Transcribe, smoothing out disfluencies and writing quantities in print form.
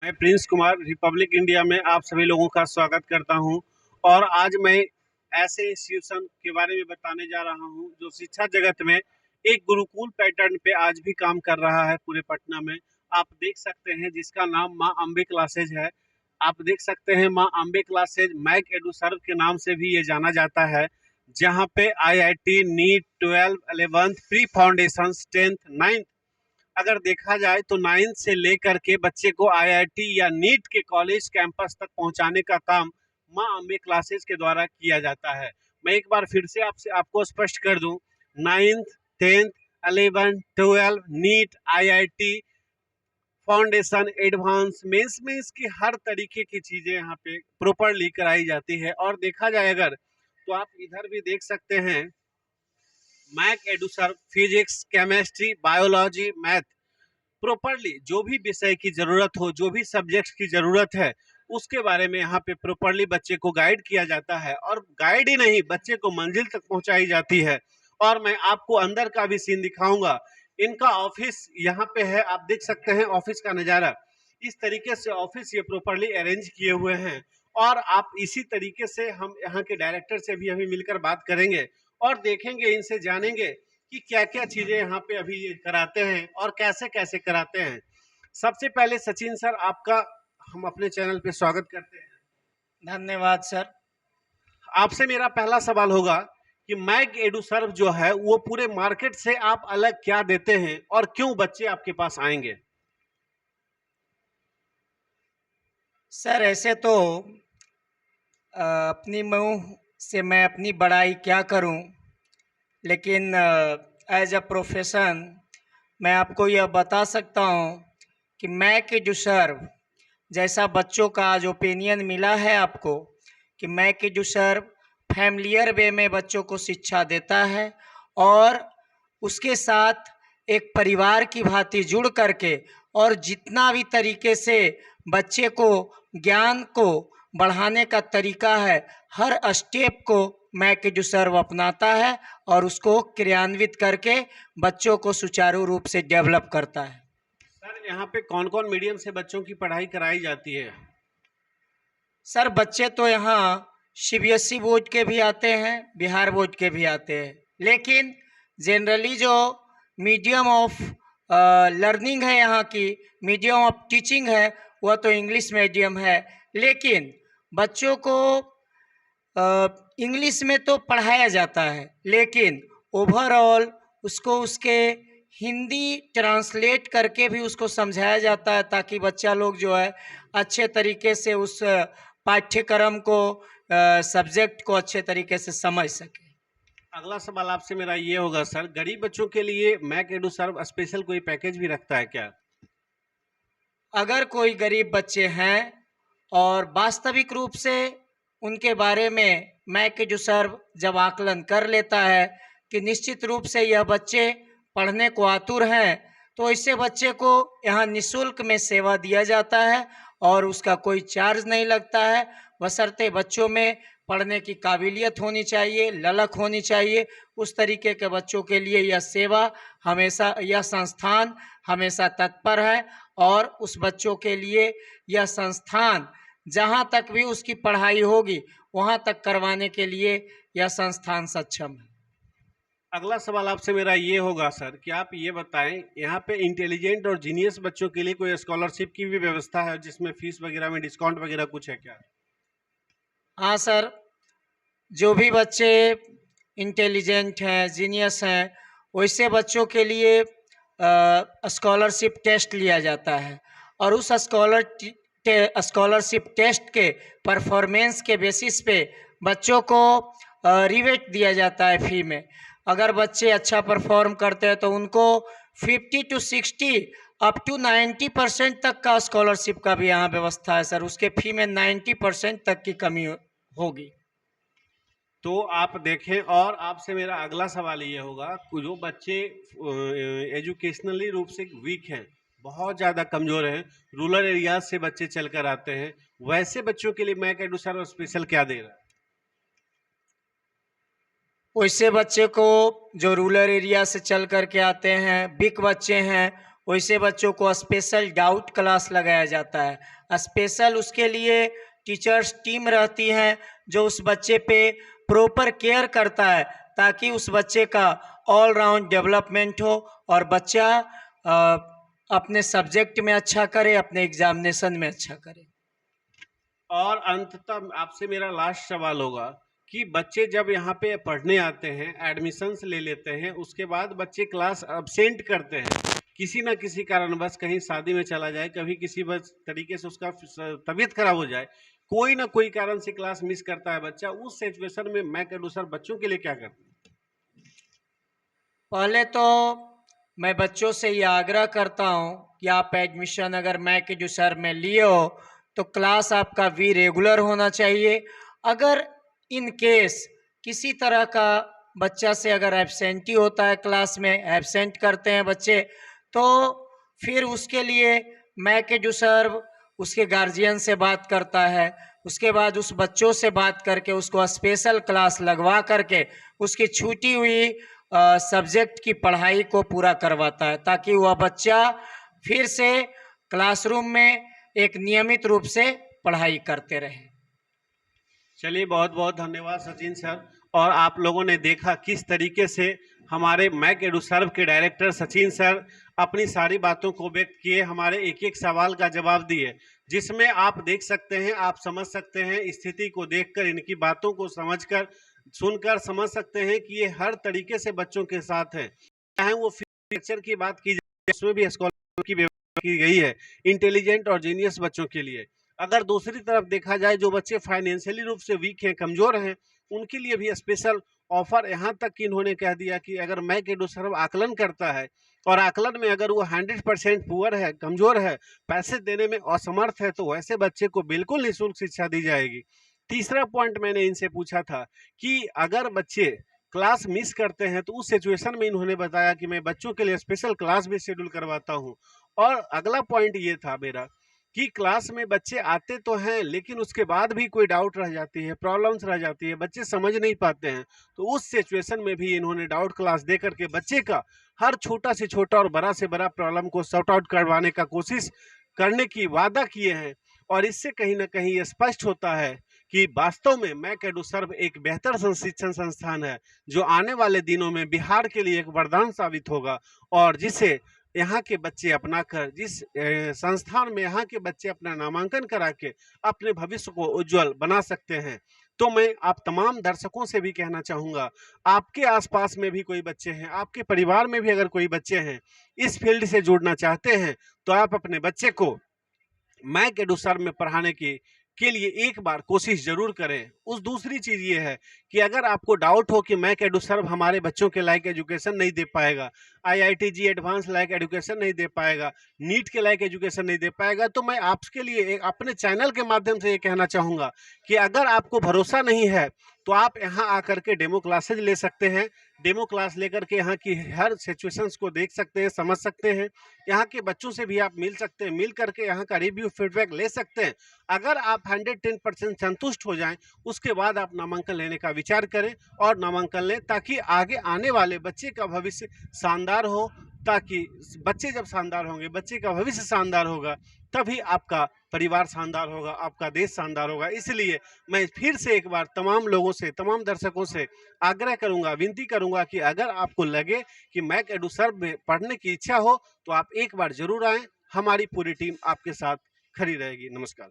मैं Prince Kumar Republic India में आप सभी लोगों का स्वागत करता हूं और आज मैं ऐसे इंस्टीट्यूशन के बारे में बताने जा रहा हूं जो शिक्षा जगत में एक गुरुकुल पैटर्न पे आज भी काम कर रहा है पूरे पटना में। आप देख सकते हैं जिसका नाम माँ अम्बे क्लासेज है। आप देख सकते हैं माँ अम्बे क्लासेज मैक एडुसर्व के नाम से भी ये जाना जाता है, जहाँ पे IIT, NEET, 12, 11th, pre foundation, 10th, 9th अगर देखा जाए तो 9th से लेकर के बच्चे को IIT या नीट के कॉलेज कैंपस तक पहुंचाने का काम माँ अम्बे क्लासेस के द्वारा किया जाता है। मैं एक बार फिर से आपको स्पष्ट कर दूं, 9th, 10th, 11, 12, NEET, IIT, foundation, advance, mains में इसकी हर तरीके की चीजें यहाँ पे प्रॉपरली कराई जाती है। और देखा जाए अगर तो आप इधर भी देख सकते हैं Mac Eduserve, physics, chemistry, biology, math, properly जो भी विषय की जरूरत हो, जो भी सब्जेक्ट की जरूरत है, उसके बारे में यहाँ पे प्रॉपरली बच्चे को गाइड किया जाता है और गाइड ही नहीं, बच्चे को मंजिल तक पहुंचाई जाती है। और मैं आपको अंदर का भी सीन दिखाऊंगा। इनका ऑफिस यहाँ पे है, आप देख सकते हैं ऑफिस का नज़ारा। इस तरीके से ऑफिस ये प्रॉपरली अरेंज किए हुए हैं और आप इसी तरीके से हम यहाँ के डायरेक्टर से भी अभी मिलकर बात करेंगे और देखेंगे, इनसे जानेंगे कि क्या क्या चीजें यहाँ पे अभी ये कराते हैं और कैसे कैसे कराते हैं। सबसे पहले सचिन सर, आपका हम अपने चैनल पे स्वागत करते हैं। धन्यवाद सर। आपसे मेरा पहला सवाल होगा कि मैक एडुसर्व जो है वो पूरे मार्केट से आप अलग क्या देते हैं और क्यों बच्चे आपके पास आएंगे? सर ऐसे तो अपनी मुंह से मैं अपनी बड़ाई क्या करूं, लेकिन एज अ प्रोफेशन मैं आपको यह बता सकता हूं कि मैक एडुसर्व जैसा बच्चों का आज ओपिनियन मिला है आपको कि मैक एडुसर्व फैमिलियर वे में बच्चों को शिक्षा देता है और उसके साथ एक परिवार की भांति जुड़ करके और जितना भी तरीके से बच्चे को ज्ञान को बढ़ाने का तरीका है, हर स्टेप को मैक एडुसर्व अपनाता है और उसको क्रियान्वित करके बच्चों को सुचारू रूप से डेवलप करता है। सर यहाँ पे कौन कौन मीडियम से बच्चों की पढ़ाई कराई जाती है? सर बच्चे तो यहाँ CBSE बोर्ड के भी आते हैं, बिहार बोर्ड के भी आते हैं, लेकिन जनरली जो मीडियम ऑफ लर्निंग है, यहाँ की मीडियम ऑफ टीचिंग है, वह तो इंग्लिश मीडियम है। लेकिन बच्चों को इंग्लिश में तो पढ़ाया जाता है, लेकिन ओवरऑल उसको उसके हिंदी ट्रांसलेट करके भी उसको समझाया जाता है ताकि बच्चा लोग जो है अच्छे तरीके से उस पाठ्यक्रम को सब्जेक्ट को अच्छे तरीके से समझ सके। अगला सवाल आपसे मेरा ये होगा सर, गरीब बच्चों के लिए मैक एडुसर्व स्पेशल कोई पैकेज भी रखता है क्या? अगर कोई गरीब बच्चे हैं और वास्तविक रूप से उनके बारे में मैक एडुसर्व जब आकलन कर लेता है कि निश्चित रूप से यह बच्चे पढ़ने को आतुर हैं, तो इससे बच्चे को यहाँ निःशुल्क में सेवा दिया जाता है और उसका कोई चार्ज नहीं लगता है, बशर्ते बच्चों में पढ़ने की काबिलियत होनी चाहिए, ललक होनी चाहिए। उस तरीके के बच्चों के लिए यह सेवा हमेशा, यह संस्थान हमेशा तत्पर है और उस बच्चों के लिए यह संस्थान जहाँ तक भी उसकी पढ़ाई होगी वहाँ तक करवाने के लिए यह संस्थान सक्षम है। अगला सवाल आपसे मेरा ये होगा सर कि आप ये बताएं, यहाँ पे इंटेलिजेंट और जीनियस बच्चों के लिए कोई स्कॉलरशिप की भी व्यवस्था है जिसमें फीस वगैरह में डिस्काउंट वगैरह कुछ है क्या? हाँ सर, जो भी बच्चे इंटेलिजेंट हैं, जीनियस हैं, वैसे बच्चों के लिए स्कॉलरशिप टेस्ट लिया जाता है और उस स्कॉलरशिप टेस्ट के परफॉर्मेंस के बेसिस पे बच्चों को रिबेट दिया जाता है फी में। अगर बच्चे अच्छा परफॉर्म करते हैं तो उनको 50 to 60 अप टू 90% तक का स्कॉलरशिप का भी यहाँ व्यवस्था है सर। उसके फी में 90% तक की कमी होगी। तो आप देखें, और आपसे मेरा अगला सवाल ये होगा, जो बच्चे एजुकेशनली रूप से वीक हैं, बहुत ज़्यादा कमज़ोर हैं, रूरल एरियाज से बच्चे चलकर आते हैं, वैसे बच्चों के लिए मैक एडुसर्व स्पेशल क्या दे रहा है? वैसे बच्चे को जो रूरल एरिया से चल कर के आते हैं, वीक बच्चे हैं, वैसे बच्चों को स्पेशल डाउट क्लास लगाया जाता है। स्पेशल उसके लिए टीचर्स टीम रहती हैं जो उस बच्चे पे प्रॉपर केयर करता है, ताकि उस बच्चे का ऑल राउंड डेवलपमेंट हो और बच्चा अपने सब्जेक्ट में अच्छा करे, अपने एग्जामिनेशन में अच्छा करे। और अंततः आपसे मेरा लास्ट सवाल होगा कि बच्चे जब यहाँ पे पढ़ने आते हैं, एडमिशन्स ले लेते हैं, उसके बाद बच्चे क्लास अब्सेंट करते हैं, किसी ना किसी कारणवश कहीं शादी में चला जाए, कभी किसी बस तरीके से उसका तबीयत खराब हो जाए, कोई ना कोई कारण से क्लास मिस करता है बच्चा, उस सिचुएशन में मैं अनुसार बच्चों के लिए क्या करता हूँ? पहले तो मैं बच्चों से ये आग्रह करता हूँ कि आप एडमिशन अगर मैक एडुसर में लिए हो तो क्लास आपका भी रेगुलर होना चाहिए। अगर इन केस किसी तरह का बच्चा से अगर एब्सेंटी होता है, क्लास में एब्सेंट करते हैं बच्चे, तो फिर उसके लिए मैक एडुसर उसके गार्जियन से बात करता है। उसके बाद उस बच्चों से बात करके उसको स्पेशल क्लास लगवा करके उसकी छूटी हुई सब्जेक्ट की पढ़ाई को पूरा करवाता है, ताकि वह बच्चा फिर से क्लासरूम में एक नियमित रूप से पढ़ाई करते रहे। चलिए, बहुत बहुत धन्यवाद सचिन सर। और आप लोगों ने देखा किस तरीके से हमारे मैक एडुसर्व के डायरेक्टर सचिन सर अपनी सारी बातों को व्यक्त किए, हमारे एक एक सवाल का जवाब दिए, जिसमें आप देख सकते हैं, आप समझ सकते हैं, स्थिति को देखकर, इनकी बातों को समझकर, सुनकर समझ सकते हैं कि ये हर तरीके से बच्चों के साथ है। चाहे वो फ्यूचर की बात की जाए, उसमें भी स्कॉलरशिप की व्यवस्था की गई है इंटेलिजेंट और जीनियस बच्चों के लिए। अगर दूसरी तरफ देखा जाए, जो बच्चे फाइनेंशियली रूप से वीक हैं, कमजोर हैं, उनके लिए भी स्पेशल ऑफर, यहाँ तक कि इन्होंने कह दिया कि अगर मैक एडुसर्व आकलन करता है और आकलन में अगर वो 100% पुअर है, कमजोर है, पैसे देने में असमर्थ है, तो वैसे बच्चे को बिल्कुल निःशुल्क शिक्षा दी जाएगी। तीसरा पॉइंट मैंने इनसे पूछा था कि अगर बच्चे क्लास मिस करते हैं, तो उस सिचुएशन में इन्होंने बताया कि मैं बच्चों के लिए स्पेशल क्लास भी शेड्यूल करवाता हूँ। और अगला पॉइंट ये था मेरा कि क्लास में बच्चे आते तो हैं, लेकिन उसके बाद भी कोई डाउट रह जाती है, प्रॉब्लम्स रह जाती है, बच्चे समझ नहीं पाते हैं, तो उस सिचुएशन में भी इन्होंने डाउट क्लास दे करके बच्चे का हर छोटा से छोटा और बड़ा से बड़ा प्रॉब्लम को सॉर्ट आउट करवाने का कोशिश करने की वादा किए हैं। और इससे कहीं ना कहीं ये स्पष्ट होता है कि वास्तव में मैक एडुसर्व एक बेहतर शिक्षण संस्थान है, जो आने वाले दिनों में बिहार के लिए एक वरदान साबित होगा, और जिसे यहाँ के बच्चे अपनाकर, जिस संस्थान में यहाँ के बच्चे अपना नामांकन करा के अपने भविष्य को उज्जवल बना सकते हैं। तो मैं आप तमाम दर्शकों से भी कहना चाहूँगा, आपके आसपास में भी कोई बच्चे हैं, आपके परिवार में भी अगर कोई बच्चे हैं, इस फील्ड से जुड़ना चाहते हैं, तो आप अपने बच्चे को मैक एडुसर्व में पढ़ाने के लिए एक बार कोशिश जरूर करें। उस दूसरी चीज़ ये है कि अगर आपको डाउट हो कि मैक एडुसर्व हमारे बच्चों के लायक एजुकेशन नहीं दे पाएगा, IITG एडवांस लायक एजुकेशन नहीं दे पाएगा, नीट के लायक एजुकेशन नहीं दे पाएगा, तो मैं आपके लिए एक अपने चैनल के माध्यम से ये कहना चाहूँगा कि अगर आपको भरोसा नहीं है, तो आप यहाँ आकर के डेमो क्लासेज ले सकते हैं। डेमो क्लास लेकर के यहाँ की हर सिचुएशंस को देख सकते हैं, समझ सकते हैं। यहाँ के बच्चों से भी आप मिल सकते हैं, मिल करके यहाँ का रिव्यू फीडबैक ले सकते हैं। अगर आप 110% संतुष्ट हो जाएं, उसके बाद आप नामांकन लेने का विचार करें और नामांकन लें, ताकि आगे आने वाले बच्चे का भविष्य शानदार हो। ताकि बच्चे जब शानदार होंगे, बच्चे का भविष्य शानदार होगा, तभी आपका परिवार शानदार होगा, आपका देश शानदार होगा। इसलिए मैं फिर से एक बार तमाम लोगों से, तमाम दर्शकों से आग्रह करूंगा, विनती करूंगा कि अगर आपको लगे कि मैक एडुसर्व में पढ़ने की इच्छा हो, तो आप एक बार जरूर आएं। हमारी पूरी टीम आपके साथ खड़ी रहेगी। नमस्कार।